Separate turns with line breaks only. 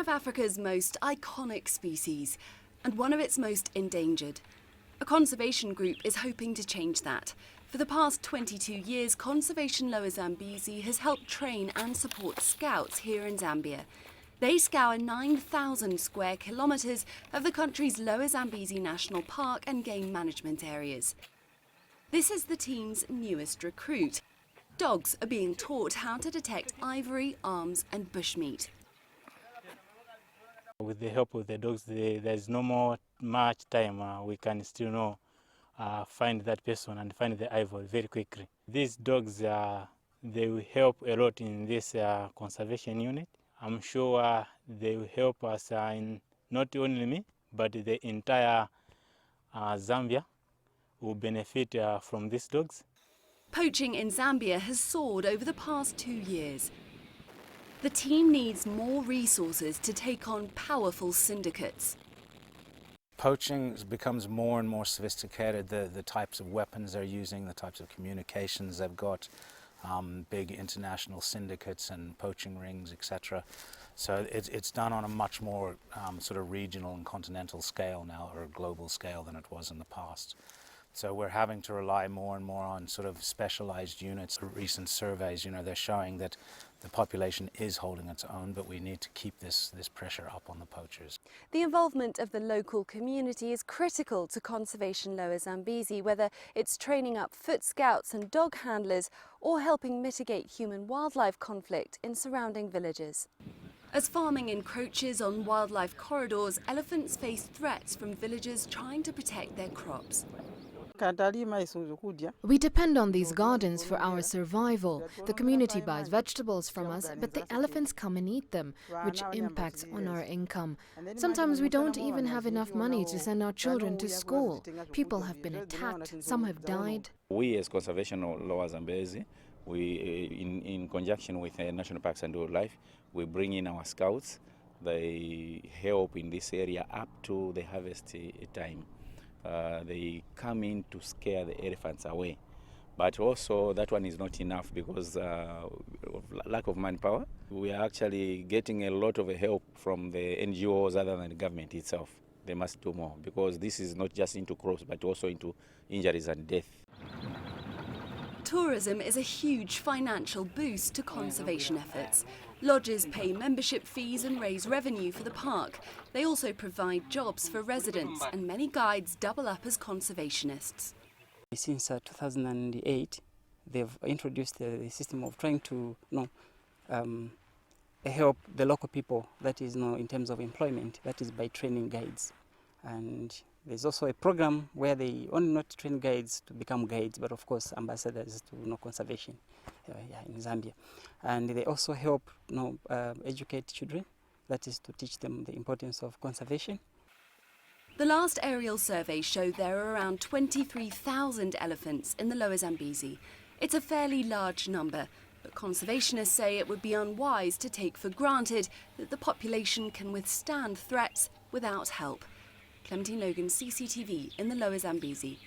of Africa's most iconic species and one of its most endangered. A conservation group is hoping to change that. For the past 22 years, Conservation Lower Zambezi has helped train and support scouts here in Zambia. They scour 9,000 square kilometres of the country's Lower Zambezi National Park and game management areas. This is the team's newest recruit. Dogs are being taught how to detect ivory, arms and bushmeat.
With the help of the dogs, there's no more much time. We can still find that person and find the ivory very quickly. These dogs, they will help a lot in this conservation unit. I'm sure they will help us in not only me, but the entire Zambia will benefit from these dogs.
Poaching in Zambia has soared over the past 2 years. The team needs more resources to take on powerful syndicates.
Poaching becomes more and more sophisticated, the types of weapons they're using, the types of communications they've got, big international syndicates and poaching rings, etc. So it's done on a much more sort of regional and continental scale now, or global scale, than it was in the past. So we're having to rely more and more on sort of specialized units. Recent surveys, they're showing that the population is holding its own, but we need to keep this pressure up on the poachers.
The involvement of the local community is critical to Conservation Lower Zambezi, whether it's training up foot scouts and dog handlers or helping mitigate human-wildlife conflict in surrounding villages. As farming encroaches on wildlife corridors, elephants face threats from villagers trying to protect their crops.
We depend on these gardens for our survival. The community buys vegetables from us, but the elephants come and eat them, which impacts on our income. Sometimes we don't even have enough money to send our children to school. People have been attacked, some have died.
We as Conservation Lower Zambezi, in conjunction with National Parks and Wildlife, we bring in our scouts. They help in this area up to the harvest time. They come in to scare the elephants away. But also that one is not enough because of lack of manpower. We are actually getting a lot of help from the NGOs other than the government itself. They must do more because this is not just into crops but also into injuries and death.
Tourism is a huge financial boost to conservation efforts. Lodges pay membership fees and raise revenue for the park. They also provide jobs for residents, and many guides double up as conservationists.
Since 2008, they've introduced the system of trying to help the local people, that is in terms of employment, that is by training guides. And there's also a program where they only not train guides to become guides, but of course ambassadors to conservation in Zambia. And they also help educate children, that is to teach them the importance of conservation.
The last aerial survey showed there are around 23,000 elephants in the Lower Zambezi. It's a fairly large number, but conservationists say it would be unwise to take for granted that the population can withstand threats without help. Clementine, Logan, CCTV in the Lower Zambezi.